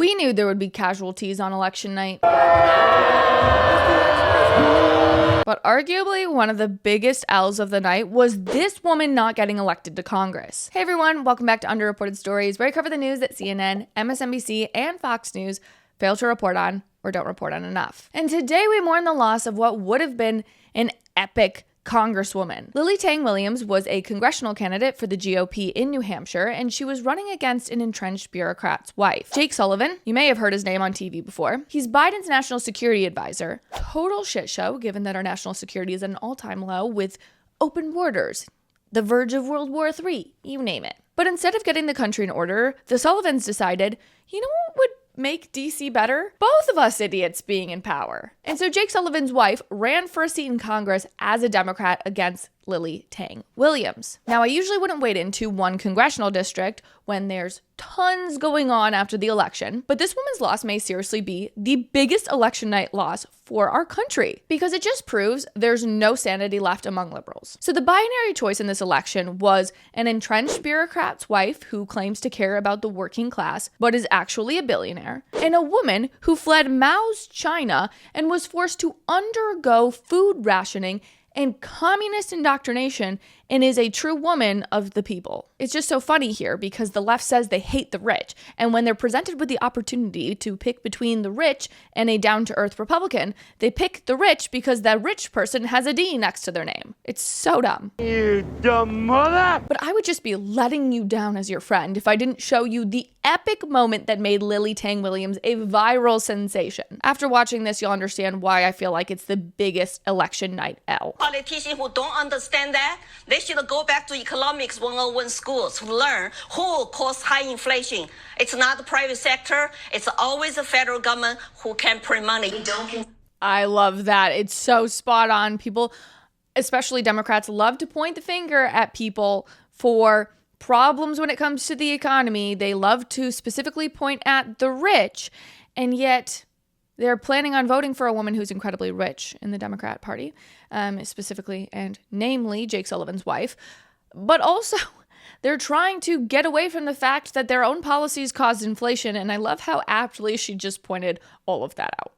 We knew there would be casualties on election night. But arguably one of the biggest L's of the night was this woman not getting elected to Congress. Hey everyone, welcome back to Underreported Stories, where I cover the news that CNN, MSNBC, and Fox News fail to report on or don't report on enough. And today we mourn the loss of what would have been an epic Congresswoman. Tang Williams was a congressional candidate for the GOP in New Hampshire, and she was running against an entrenched bureaucrat's wife. Jake Sullivan, you may have heard his name on TV before. He's Biden's national security advisor. Total shit show, given that our national security is at an all-time low with open borders, the verge of World War III, you name it. But instead of getting the country in order, the Sullivans decided, you know what would make DC better? Both of us idiots being in power. And so Jake Sullivan's wife ran for a seat in Congress as a Democrat against Tang Williams. Now, I usually wouldn't wade into one congressional district when there's tons going on after the election, but this woman's loss may seriously be the biggest election night loss for our country because it just proves there's no sanity left among liberals. So the binary choice in this election was an entrenched bureaucrat's wife who claims to care about the working class but is actually a billionaire, and a woman who fled Mao's China and was forced to undergo food rationing and communist indoctrination and is a true woman of the people. It's just so funny here because the left says they hate the rich, and when they're presented with the opportunity to pick between the rich and a down-to-earth Republican, they pick the rich because that rich person has a D next to their name. It's so dumb. You dumb mother! But I would just be letting you down as your friend if I didn't show you the epic moment that made Tang Williams a viral sensation. After watching this, you'll understand why I feel like it's the biggest election night L. Politicians who don't understand that, they should go back to economics 101 schools to learn who caused high inflation. It's not the private sector. It's always the federal government who can print money. I love that. It's so spot on. People, especially Democrats, love to point the finger at people for problems when it comes to the economy. They love to specifically point at the rich, and yet they're planning on voting for a woman who's incredibly rich in the Democrat Party, specifically and namely Jake Sullivan's wife. But also, they're trying to get away from the fact that their own policies caused inflation, and I love how aptly she just pointed all of that out.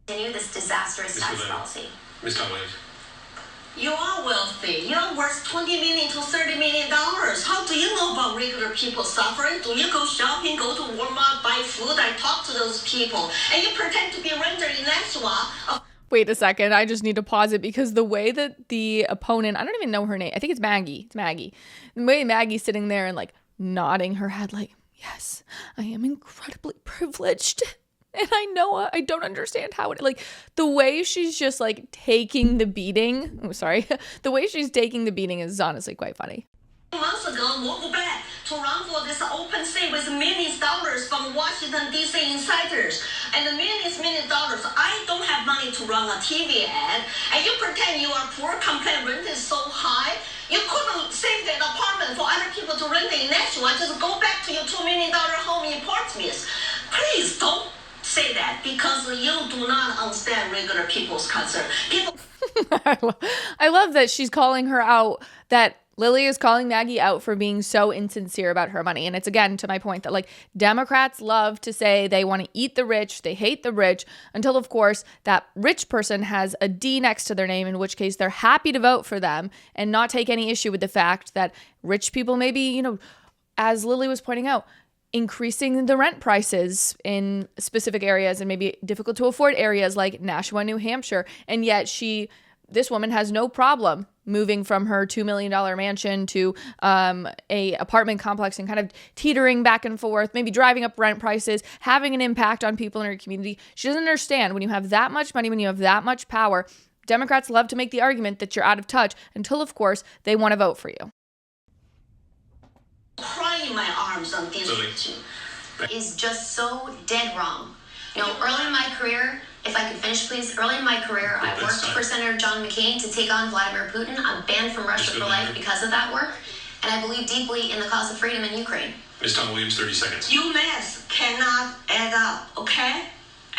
Continue this disastrous tax policy. Ms. Tang Williams. You are wealthy. You're worth $20 million to $30 million. How do you know about regular people suffering? Do you go shopping, go to Walmart, buy food? I talk to those people. And you pretend to be a renter in Nashua. Wait a second. I just need to pause it because the way that the opponent, I don't even know her name. I think it's Maggie. It's Maggie. The way Maggie's sitting there and like nodding her head like, yes, I am incredibly privileged. And I know I don't understand how it, like, the way she's just, like, taking the beating. Oh, sorry. The way she's taking the beating is honestly quite funny. Months ago, moved back to run for this open seat with millions of dollars from Washington, D.C. insiders. And the millions of dollars. I don't have money to run a TV ad. And you pretend you are poor, complain rent is so high. You couldn't save an apartment for other people to rent in Nashua. Just go back to your $2 million home in Portsmouth. Please don't say that because you do not understand regular people's concern. I love that she's calling her out, that Lily is calling Maggie out for being so insincere about her money. And it's again to my point that like Democrats love to say they want to eat the rich, they hate the rich, until of course that rich person has a D next to their name, in which case they're happy to vote for them and not take any issue with the fact that rich people maybe, you know, as Lily was pointing out, increasing the rent prices in specific areas and maybe difficult to afford areas like Nashua, New Hampshire. And yet this woman has no problem moving from her $2 million mansion to a apartment complex and kind of teetering back and forth, maybe driving up rent prices, having an impact on people in her community. She doesn't understand when you have that much money, when you have that much power, Democrats love to make the argument that you're out of touch until, of course, they want to vote for you. Crying in my arms on this issue is just so dead wrong. You know, early in my career, if I could finish, please. Early in my career, I worked for Senator John McCain to take on Vladimir Putin. I'm banned from Russia for life because of that work. And I believe deeply in the cause of freedom in Ukraine. Ms. Tang Williams, 30 seconds. You math cannot add up, okay?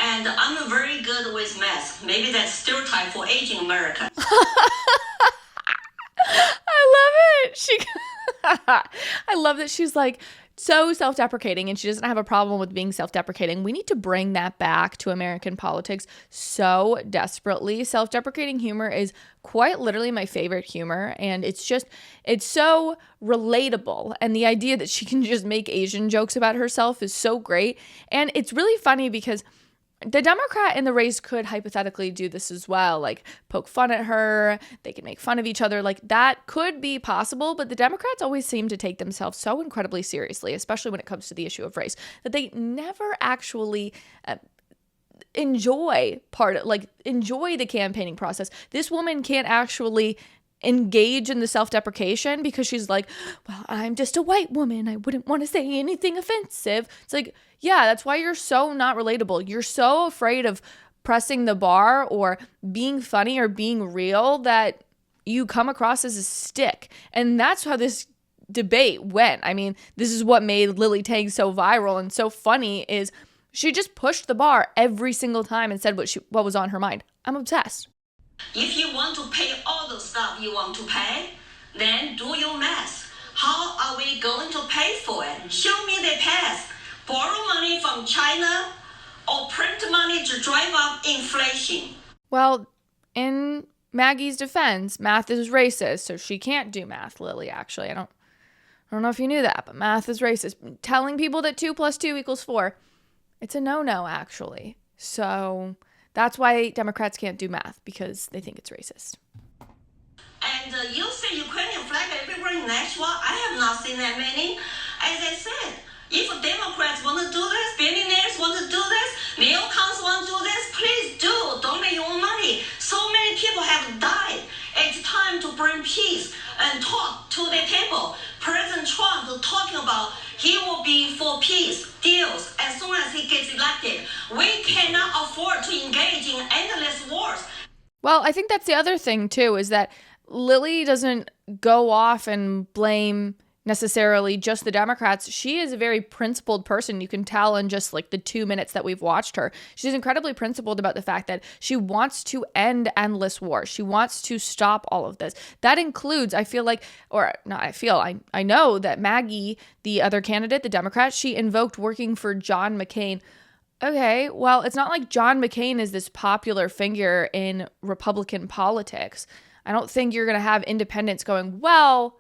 And I'm very good with math. Maybe that's stereotype for aging Americans. I love it. I love that she's like, so self-deprecating, and she doesn't have a problem with being self-deprecating. We need to bring that back to American politics so desperately. Self-deprecating humor is quite literally my favorite humor, and it's so relatable, and the idea that she can just make Asian jokes about herself is so great. And it's really funny because the Democrat in the race could hypothetically do this as well, like poke fun at her. They can make fun of each other. Like that could be possible, but the Democrats always seem to take themselves so incredibly seriously, especially when it comes to the issue of race, that they never actually enjoy the campaigning process. This woman can't actually engage in the self-deprecation because she's like, well, I'm just a white woman. I wouldn't want to say anything offensive. It's like, yeah, that's why you're so not relatable. You're so afraid of pressing the bar or being funny or being real that you come across as a stick. And that's how this debate went. I mean, this is what made Lily Tang so viral and so funny is she just pushed the bar every single time and said what was on her mind. I'm obsessed. If you want to pay all the stuff you want to pay, then do your math. How are we going to pay for it? Show me the path. Borrow money from China or print money to drive up inflation. Well, in Maggie's defense, math is racist, so she can't do math, Lily, actually. I don't know if you knew that, but math is racist. Telling people that 2 + 2 = 4, it's a no-no, actually. So that's why Democrats can't do math, because they think it's racist. And you say Ukrainian flag everywhere in Nashua. I have not seen that many. As I said, if Democrats want to do this, billionaires want to do this, neocons want to do this, please do. Donate your own money. So many people have died. It's time to bring peace and talk to the table. President Trump is talking about he will be for peace deals as soon as he gets elected. We cannot afford to engage in endless wars. Well, I think that's the other thing, too, is that Lily doesn't go off and blame necessarily just the Democrats. She is a very principled person. You can tell in just like the 2 minutes that we've watched her. She's incredibly principled about the fact that she wants to end endless war. She wants to stop all of this. That includes, I know that Maggie, the other candidate, the Democrat, she invoked working for John McCain. Okay, well, it's not like John McCain is this popular figure in Republican politics. I don't think you're going to have independents going, well,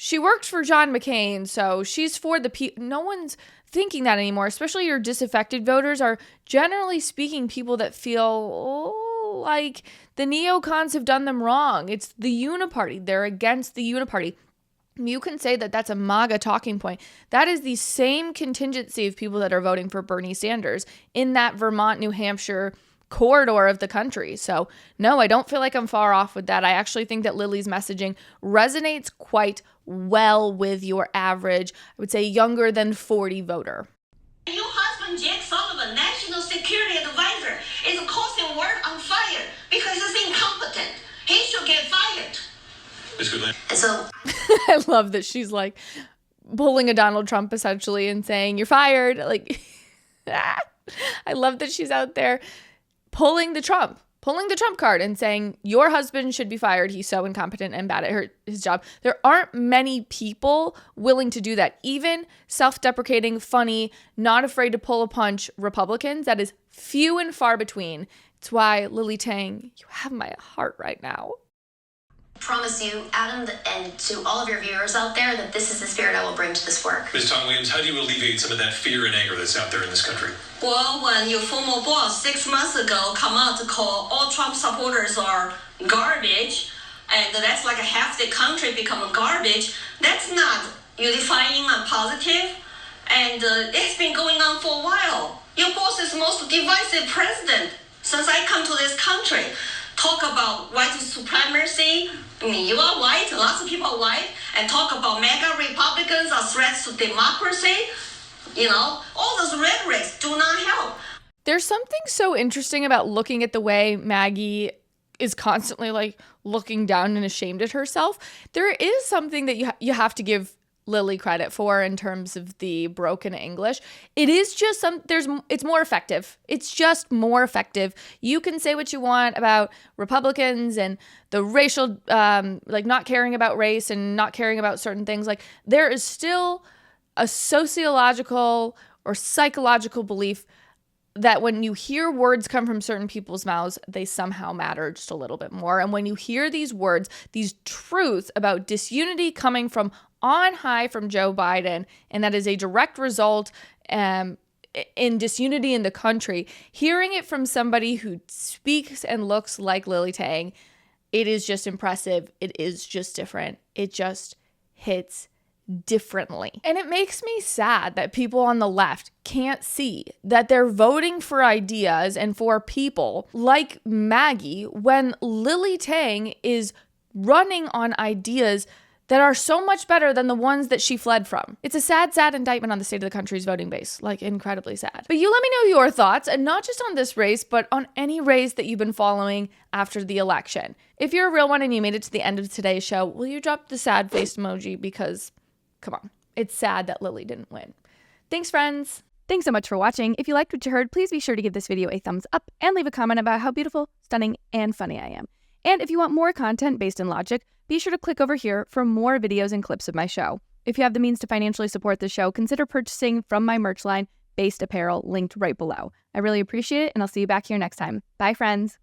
she worked for John McCain, so she's for the people. No one's thinking that anymore, especially your disaffected voters are generally speaking people that feel like the neocons have done them wrong. It's the uniparty. They're against the uniparty. You can say that that's a MAGA talking point. That is the same contingency of people that are voting for Bernie Sanders in that Vermont, New Hampshire corridor of the country. So no, I don't feel like I'm far off with that. I actually think that Lily's messaging resonates quite well with your average, I would say younger than 40 voter. Your husband, Jake Sullivan, National Security Advisor, is causing world on fire because he's incompetent. He should get fired. It's good. And so I love that she's like pulling a Donald Trump essentially and saying, you're fired. Like, I love that she's out there pulling the Trump card and saying, your husband should be fired. He's so incompetent and bad at his job. There aren't many people willing to do that. Even self-deprecating, funny, not afraid to pull a punch Republicans, that is few and far between. It's why, Lily Tang, you have my heart right now. promise you, Adam, and to all of your viewers out there, that this is the spirit I will bring to this work. Ms. Tang Williams, how do you alleviate some of that fear and anger that's out there in this country? Well, when your former boss 6 months ago come out to call all Trump supporters are garbage, and that's like a half the country become garbage, that's not unifying and positive. And it's been going on for a while. Your boss is the most divisive president since I come to this country. Talk about white supremacy. I mean, you are white, lots of people are white, and talk about MAGA Republicans are threats to democracy. You know, all those rhetorics do not help. There's something so interesting about looking at the way Maggie is constantly like looking down and ashamed at herself. There is something that you have to give Lily credit for in terms of the broken English. It is just it's more effective. It's just more effective. You can say what you want about Republicans and the racial, like not caring about race and not caring about certain things. Like there is still a sociological or psychological belief that when you hear words come from certain people's mouths, they somehow matter just a little bit more. And when you hear these words, these truths about disunity coming from on high from Joe Biden, and that is a direct result in disunity in the country, hearing it from somebody who speaks and looks like Lily Tang, it is just impressive. It is just different. It just hits differently. And it makes me sad that people on the left can't see that they're voting for ideas and for people like Maggie when Lily Tang is running on ideas that are so much better than the ones that she fled from. It's a sad, sad indictment on the state of the country's voting base. Like, incredibly sad. But you let me know your thoughts, and not just on this race, but on any race that you've been following after the election. If you're a real one and you made it to the end of today's show, will you drop the sad face emoji? Because, come on, it's sad that Lily didn't win. Thanks, friends. Thanks so much for watching. If you liked what you heard, please be sure to give this video a thumbs up and leave a comment about how beautiful, stunning, and funny I am. And if you want more content based in logic, be sure to click over here for more videos and clips of my show. If you have the means to financially support the show, consider purchasing from my merch line, Based Apparel, linked right below. I really appreciate it, and I'll see you back here next time. Bye, friends.